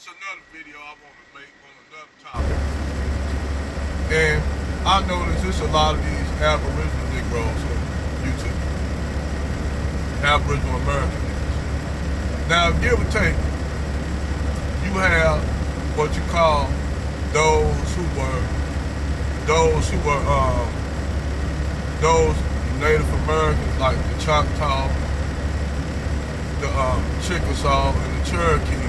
It's another video I want to make on another topic. And I noticed there's a lot of these Aboriginal Negroes on YouTube. Aboriginal American niggas. Now, give or take, you have what you call those who were those Native Americans like the Choctaw, the Chickasaw, and the Cherokee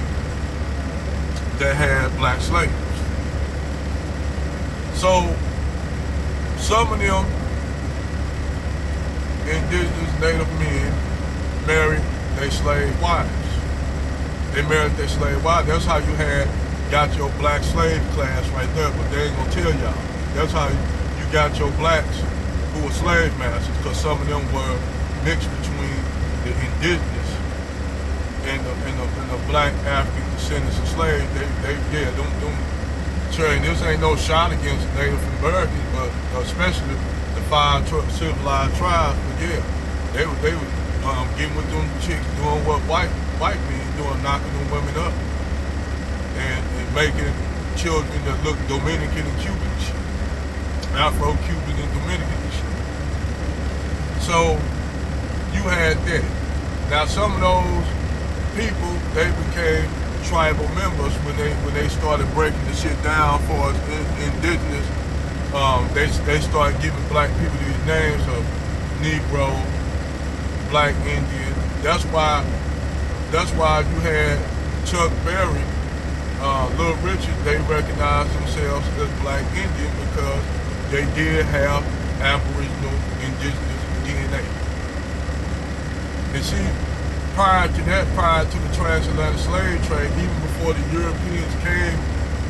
that had black slaves. So some of them indigenous Native men married their slave wives. They married their slave wives. That's how you got your black slave class right there, but they ain't gonna tell y'all. That's how you got your blacks who were slave masters, because some of them were mixed between the indigenous and the black African descendants of slaves. Them children, this ain't no shot against Native Americans, but especially the 5 civilized tribes. But yeah, they were getting with them chicks, doing what white men doing, knocking them women up and making children that look Dominican and Cuban and shit. Afro-Cuban and Dominican and shit. So you had that. Now some of those people, they became tribal members when they started breaking the shit down for us indigenous. They started giving black people these names of Negro, Black Indian. That's why you had Chuck Berry, Little Richard. They recognized themselves as Black Indian because they did have Aboriginal indigenous DNA. And see, prior to the transatlantic slave trade, even before the Europeans came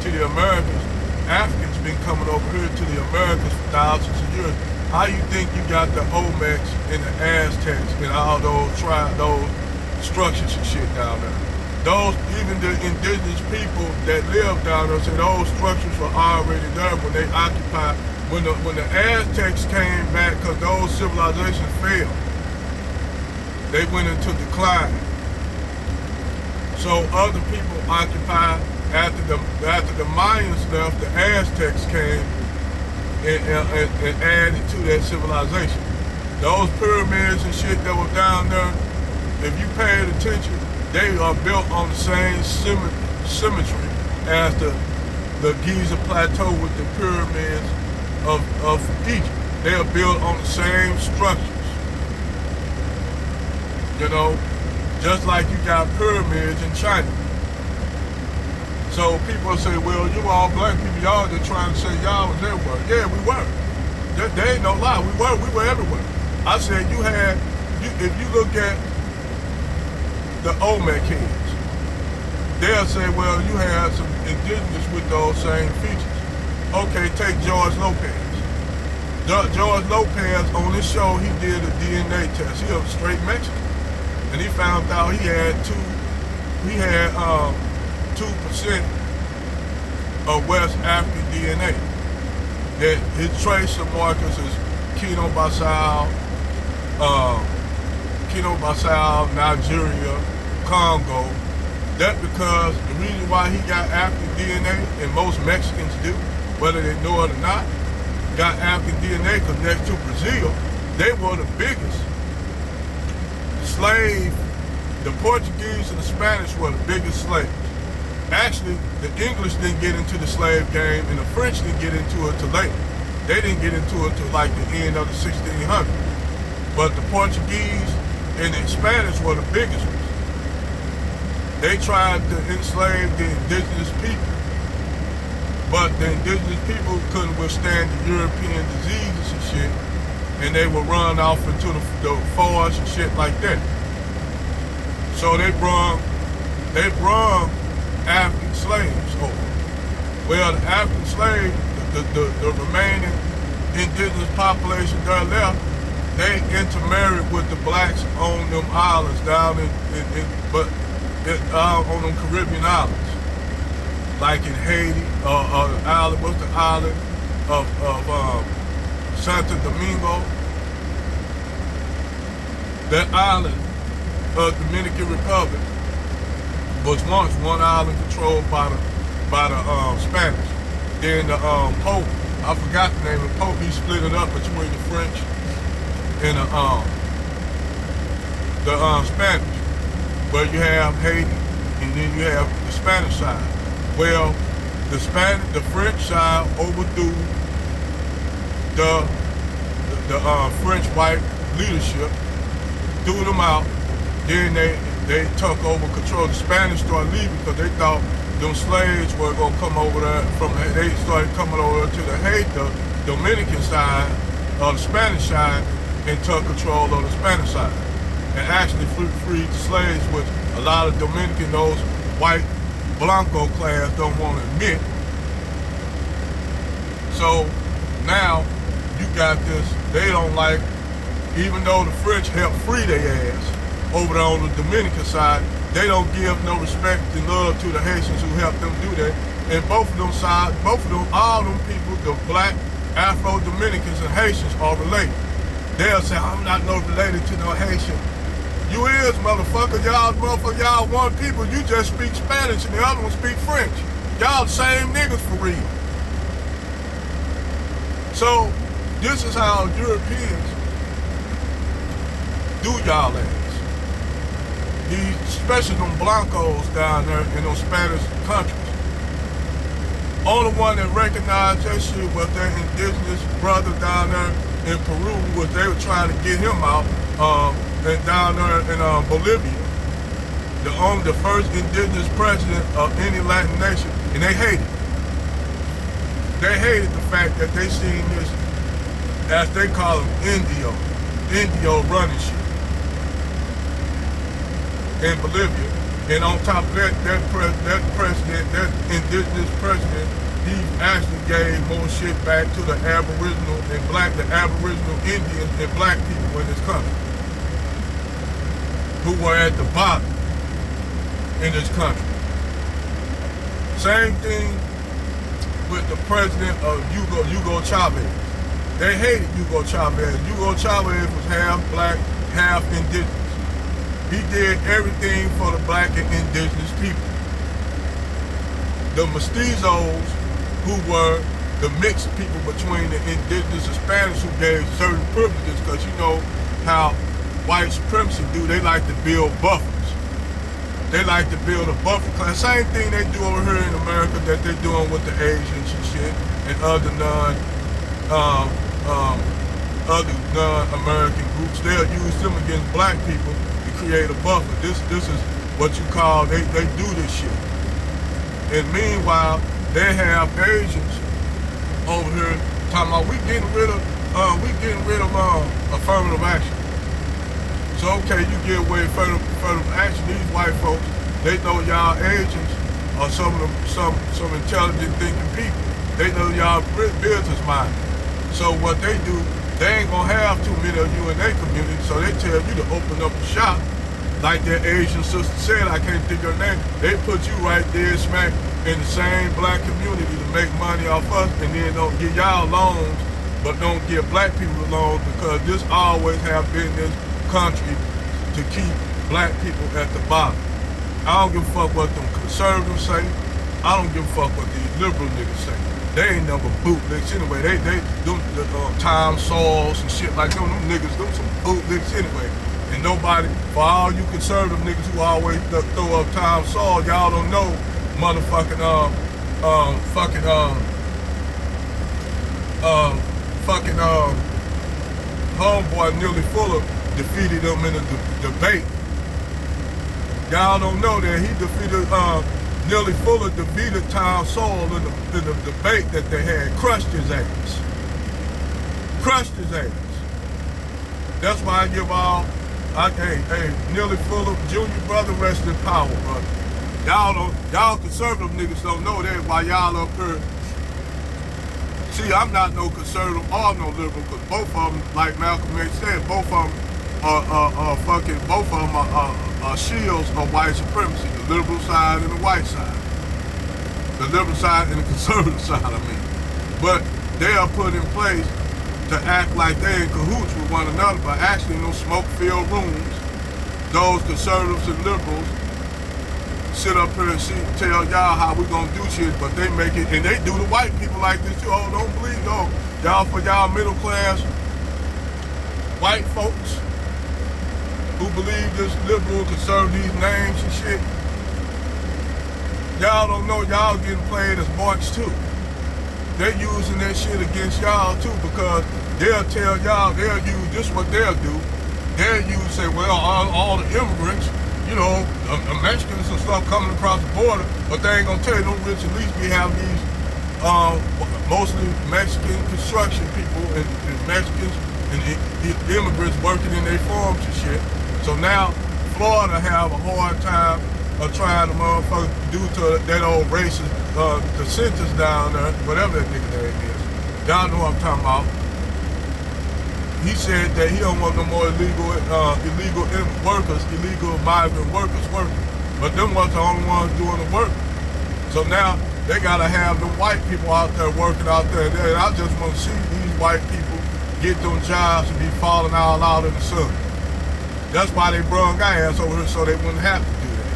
to the Americas, Africans been coming over here to the Americas for thousands of years. How you think you got the Olmecs and the Aztecs and all those structures and shit down there? Even the indigenous people that live down there say those structures were already there when they occupied. When the Aztecs came back, because those civilizations failed, they went into decline. So other people occupied after the Mayans left. The Aztecs came and added to that civilization. Those pyramids and shit that were down there, if you paid attention, they are built on the same symmetry as the Giza Plateau with the pyramids of Egypt. They are built on the same structures. You know, just like you got pyramids in China. So people say, well, you all black people, y'all just trying to say y'all was everywhere. Yeah, we were. There ain't no lie. We were everywhere. I said if you look at the Olmec heads, they'll say, well, you had some indigenous with those same features. Okay, take George Lopez. George Lopez, on this show, he did a DNA test. He was straight Mexican. And he found out he had 2% of West African DNA. That his tracer markers is Guinea-Bissau, Nigeria, Congo. That's because the reason why he got African DNA, and most Mexicans do, whether they know it or not, got African DNA because next to Brazil, they were the biggest slave. The Portuguese and the Spanish were the biggest slaves. Actually, the English didn't get into the slave game, and the French didn't get into it till later. They didn't get into it till like the end of the 1600s. But the Portuguese and the Spanish were the biggest ones. They tried to enslave the indigenous people, but the indigenous people couldn't withstand the European diseases and shit, and they would run off into the forests and shit like that. So they brung African slaves over. Well, the African slaves, the remaining indigenous population there left, they intermarried with the blacks on them islands down on them Caribbean islands, like in Haiti, the island, what's the island of Santo Domingo? That island of Dominican Republic, was once one island controlled by the Spanish. Then the Pope, I forgot the name of the Pope, he split it up between the French and the Spanish. But you have Haiti, and then you have the Spanish side. Well, the French side overthrew the French white leadership, threw them out. Then they took over control. The Spanish started leaving because they thought them slaves were gonna come over there they started coming over to the Dominican side, or the Spanish side, and took control of the Spanish side. And actually freed the slaves, which a lot of Dominican, those white Blanco class don't want to admit. So now you got this, they don't like, even though the French helped free their ass over there on the Dominican side, they don't give no respect and love to the Haitians who helped them do that. And both of them sides, all them people, the black Afro-Dominicans and Haitians are related. They'll say, I'm not no related to no Haitian. You is, motherfucker. Y'all one people. You just speak Spanish and the other one speak French. Y'all the same niggas for real. So this is how Europeans do y'all ass. Especially them Blancos down there in those Spanish countries. Only one that recognized that shit was their indigenous brother down there in Peru, was they were trying to get him out, and down there in Bolivia. The first indigenous president of any Latin nation, and they hated it. They hated the fact that they seen this, as they call him, Indio running shit in Bolivia. And on top of that, that indigenous president, he actually gave more shit back to the Aboriginal Indians and black people in this country, who were at the bottom in this country. Same thing with the president of Hugo Chavez. They hated Hugo Chavez. Hugo Chavez was half black, half indigenous. He did everything for the black and indigenous people. The mestizos, who were the mixed people between the indigenous and Spanish, who gave certain privileges, because you know how white supremacy do, they like to build buffers. They like to build a buffer class. Same thing they do over here in America that they're doing with the Asians and shit and other non-American groups. They'll use them against black people to create a buffer. This is what you call, they do this shit. And meanwhile, they have Asians over here talking about we getting rid of affirmative action. So okay, you get away from affirmative action. These white folks, they know y'all Asians are some intelligent thinking people. They know y'all business minded. So what they do, they ain't gonna have too many of you in their community, so they tell you to open up a shop. Like that Asian sister said, I can't think of her name, they put you right there smack in the same black community to make money off us, and then don't give y'all loans, but don't give black people loans, because this always have been this country to keep black people at the bottom. I don't give a fuck what them conservatives say. I don't give a fuck what these liberal niggas say. They ain't never bootlicks anyway. They do the Tom Sawyers and shit like them. Them niggas do some bootlicks anyway. And nobody, for all you conservative niggas who always throw up Tom Sawyer, y'all don't know motherfucking homeboy Neely Fuller defeated him in a debate. Y'all don't know that he defeated Neely Fuller defeated Tom Sawyer in the debate that they had. Crushed his ass. Crushed his ass. That's why I give all. Hey, Neely Fuller, junior brother, rest in power, brother. Y'all conservative niggas don't know that while y'all up here. See, I'm not no conservative or no liberal, because both of them, like Malcolm X said, both of them are shields of white supremacy, the liberal side and the white side. The liberal side and the conservative side, I mean. But they are put in place to act like they in cahoots with one another, but actually in those smoke-filled rooms, those conservatives and liberals sit up here and tell y'all how we gonna do shit, but they make it, and they do the white people like this too. Oh, don't believe, no. Y'all, for y'all middle class white folks who believe this liberal conservative names and shit, y'all don't know y'all getting played as marks too. They're using that shit against y'all too, because they'll tell y'all, they'll use this, what they'll do. They'll use, say, well, all the immigrants, you know, the Mexicans and stuff coming across the border, but they ain't gonna tell you, no rich, at least we have these mostly Mexican construction people and Mexicans and the immigrants working in their farms and shit. So now Florida have a hard time of trying to motherfucker due to that old racist DeSantis down there, whatever that nigga name is. Y'all know what I'm talking about. He said that he don't want no more illegal workers, illegal migrant workers working. But them was the only ones doing the work. So now they gotta have them white people out there working out there. And I just want to see these white people get them jobs and be falling all out in the sun. That's why they brung our ass over here, so they wouldn't have to do that.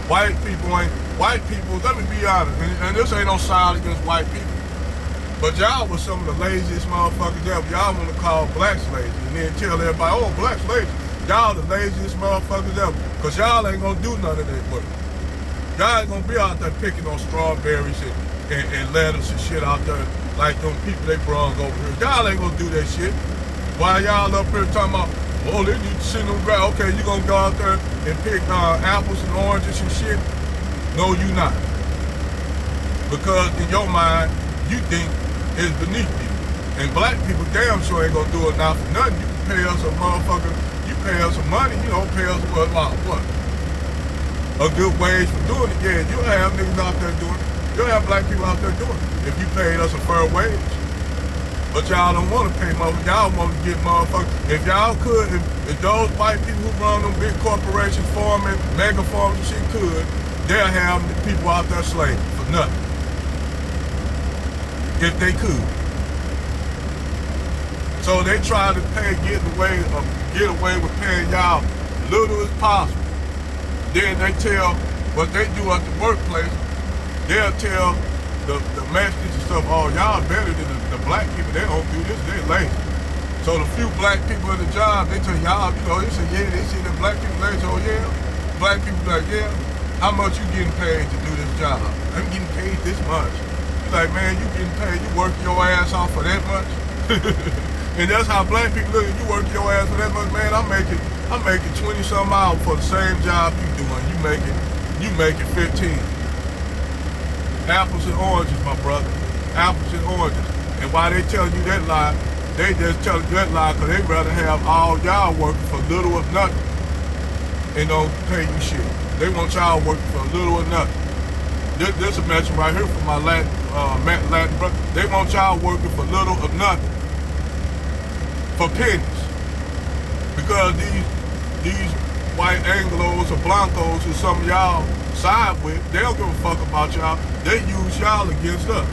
White people, let me be honest, and this ain't no side against white people, but y'all was some of the laziest motherfuckers ever. Y'all want to call blacks lazy and then tell everybody, oh, blacks lazy. Y'all the laziest motherfuckers ever, because y'all ain't gonna do none of that work. Y'all ain't gonna be out there picking on strawberries and lettuce and shit out there like them people they brung over here. Y'all ain't gonna do that shit. While y'all up here talking about, oh, they need to sit on the ground. Okay, you gonna go out there and pick apples and oranges and shit? No, you not. Because in your mind, you think it's beneath you. And black people damn sure ain't gonna do it now for nothing. You can pay us a motherfucker, you pay us some money, you know, pay us what? A good wage for doing it. Yeah, you'll have niggas out there doing it. You'll have black people out there doing it if you paid us a fair wage. But y'all don't want to pay motherfuckers. Y'all want to get motherfuckers. If y'all could, if those white people who run them big corporations, farming, mega farms and shit could, they'll have the people out there slaving for nothing. If they could. So they try to get away with paying y'all little as possible. Then they tell what they do at the workplace, they'll tell the Mexicans and stuff, oh, y'all better than the black people, they don't do this, they lazy. So the few black people in the job, they tell y'all, you know, they say, yeah, they see the black people lazy, oh yeah. Black people like, yeah, how much you getting paid to do this job? I'm getting paid this much. You like, man, you getting paid, you working your ass off for that much? And that's how black people look, you working your ass for that much, man, I'm making 20 something hours for the same job you doing, you making 15. Apples and oranges, my brother. Apples and oranges. And why they telling you that lie, they just telling you that lie because they rather have all y'all working for little or nothing and don't pay you shit. They want y'all working for little or nothing. This a message right here from my Latin brother. They want y'all working for little or nothing. For pennies. Because these white Anglos or Blancos who some of y'all side with, they don't give a fuck about y'all. They use y'all against us.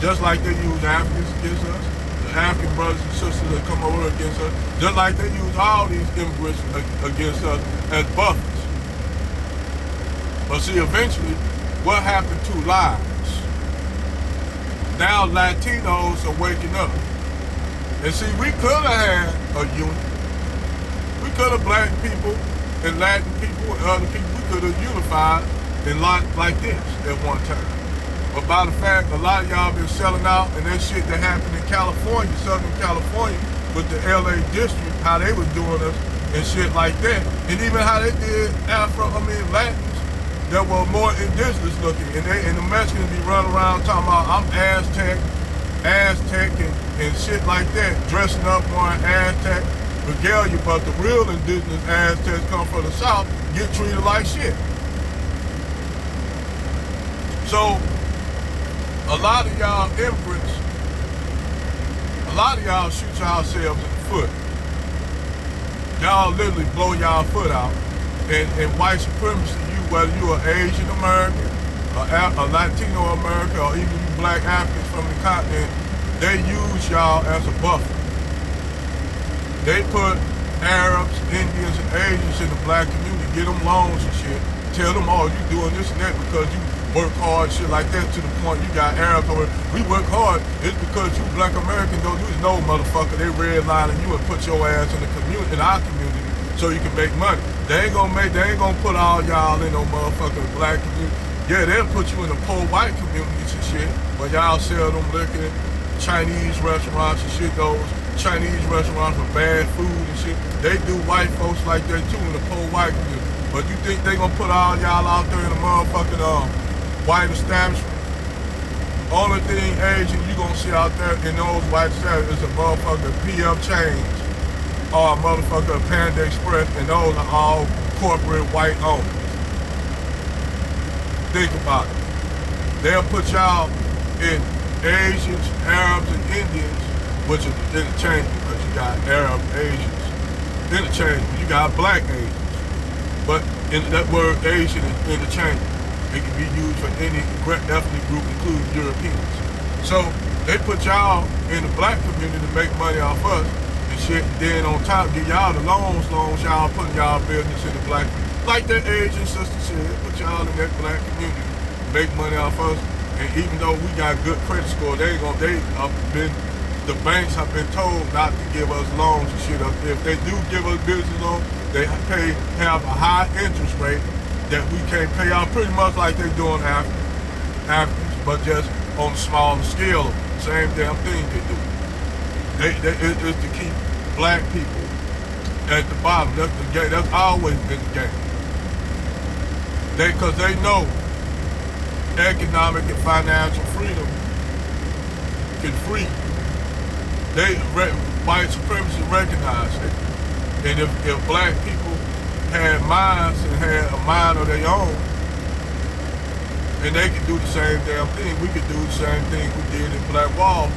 Just like they use Africans against us, the African brothers and sisters that come over against us, just like they use all these immigrants against us as buffers. But see, eventually, what happened to lives? Now Latinos are waking up. And see, we could have had a unit. We could have black people and Latin people and other people, we could have unified in like this at one time. But by the fact a lot of y'all been selling out and that shit that happened in California, Southern California, with the LA district, how they was doing us and shit like that. And even how they did Latins that were more indigenous looking. And the Mexicans be running around talking about I'm Aztec and shit like that, dressing up wearing Aztec regalia, but the real indigenous Aztecs come from the South, get treated like shit. So, a lot of y'all immigrants, a lot of y'all shoot yourselves in the foot. Y'all literally blow y'all foot out. And white supremacy, whether you are Asian American, a Latino American, or even you black Africans from the continent, they use y'all as a buffer. They put Arabs, Indians, and Asians in the black community, get them loans and shit. Tell them, oh, you doing this and that because you work hard, shit like that, to the point you got Arabs over. We work hard. It's because you black Americans don't use no motherfucker. They redlining you and put your ass in the community, in our community, so you can make money. They ain't gonna put all y'all in no motherfucking black community. Yeah, they'll put you in the poor white communities and shit, but y'all sell them liquor, Chinese restaurants and shit, those Chinese restaurants with bad food and shit. They do white folks like that too in the poor white community. But you think they gonna put all y'all out there in the motherfucking white establishment? Only thing Asian you gonna see out there in those white establishments is a motherfucking PM Change or a motherfucker Panda Express, and those are all corporate white owned. Think about it. They'll put y'all in Asians, Arabs, and Indians, which is interchangeable because you got Arab Asians. Interchangeable, you got black Asians. But in that word Asian is interchangeable. It can be used for any ethnic group, including Europeans. So they put y'all in the black community to make money off us and shit. And then on top, give y'all the loans, y'all putting y'all business in the black community. Like that Asian sister said, put y'all in that black community, make money off us. And even though we got good credit score, the banks have been told not to give us loans and shit. If they do give us business loans, they have a high interest rate that we can't pay out, pretty much like they're doing Africans, but just on a smaller scale. Same damn thing they do. It's just to keep black people at the bottom. That's the game. That's always been the game. Because they know economic and financial freedom can free. White supremacy recognize it. And if black people had minds and had a mind of their own, and they could do the same damn thing, we could do the same thing we did in Black Wall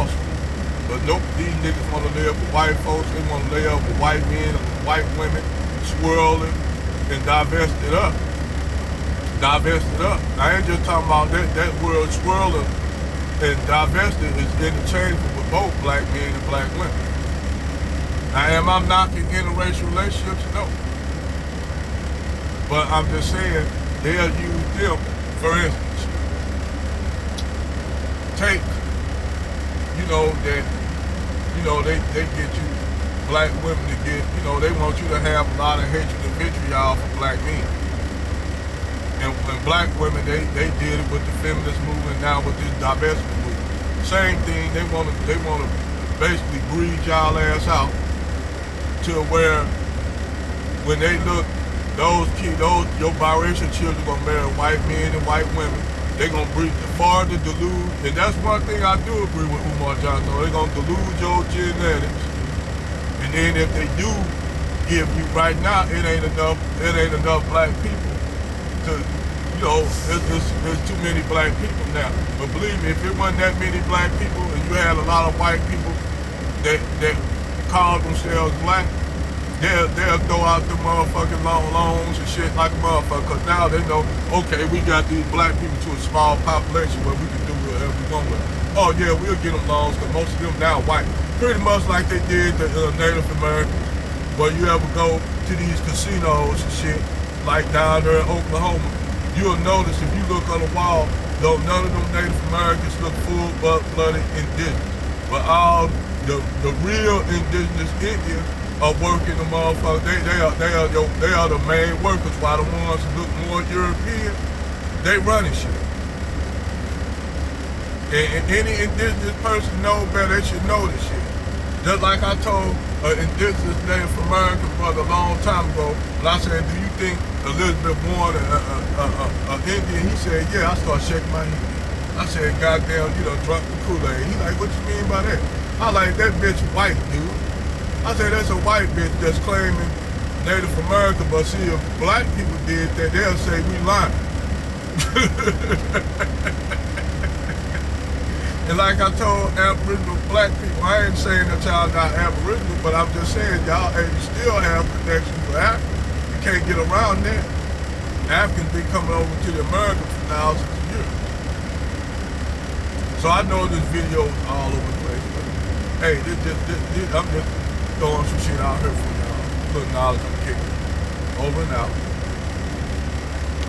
Street. But nope, these niggas want to live with white folks. They want to live with white men and white women, swirling and divest it up. I ain't just talking about that word swirling and divested is interchangeable with both black men and black women. Now, am I knocking interracial relationships? No. But I'm just saying, they'll use them, for instance. Take, they get you, black women to get, they want you to have a lot of hatred and vitriol for black men. And black women, they did it with the feminist movement, now with this divestment movement. Same thing, they want to basically breed y'all ass out to where when they look, your biracial children gonna marry white men and white women. They gonna breed the farther delude, and that's one thing I do agree with Umar Johnson. They gonna delude your genetics, and then if they do give you right now, it ain't enough black people. There's too many black people now. But believe me, if it wasn't that many black people and you had a lot of white people that call themselves black, they'll throw out the motherfucking loans and shit like a motherfucker. Cause now they know, okay, we got these black people to a small population where we can do whatever we want with it. Oh yeah, we'll get them loans cause most of them now white. Pretty much like they did the Native Americans. Where you ever go to these casinos and shit, like down there in Oklahoma, you'll notice if you look on the wall, though none of them Native Americans look full-blooded indigenous. But all the real indigenous Indians are working the motherfuckers. They are the main workers, while the ones who look more European, they running shit. And any indigenous person know better, they should know this shit. Just like I told an indigenous Native American brother a long time ago, when I said, do you think Elizabeth Warren an Indian? He said, yeah. I started shaking my head. I said, goddamn, you done drunk the Kool-Aid. He like, what you mean by that? I like, that bitch white, dude. I said, that's a white bitch that's claiming Native America, but see, if black people did that, they'll say we lying. And like I told Aboriginal black people, I ain't saying that y'all not Aboriginal, but I'm just saying y'all still have connections with Africa. You can't get around that. Africans been coming over to the Americas for thousands of years. So I know this video is all over the place, but hey, I'm just throwing some shit out here for y'all, putting knowledge on the kicker. Over and out.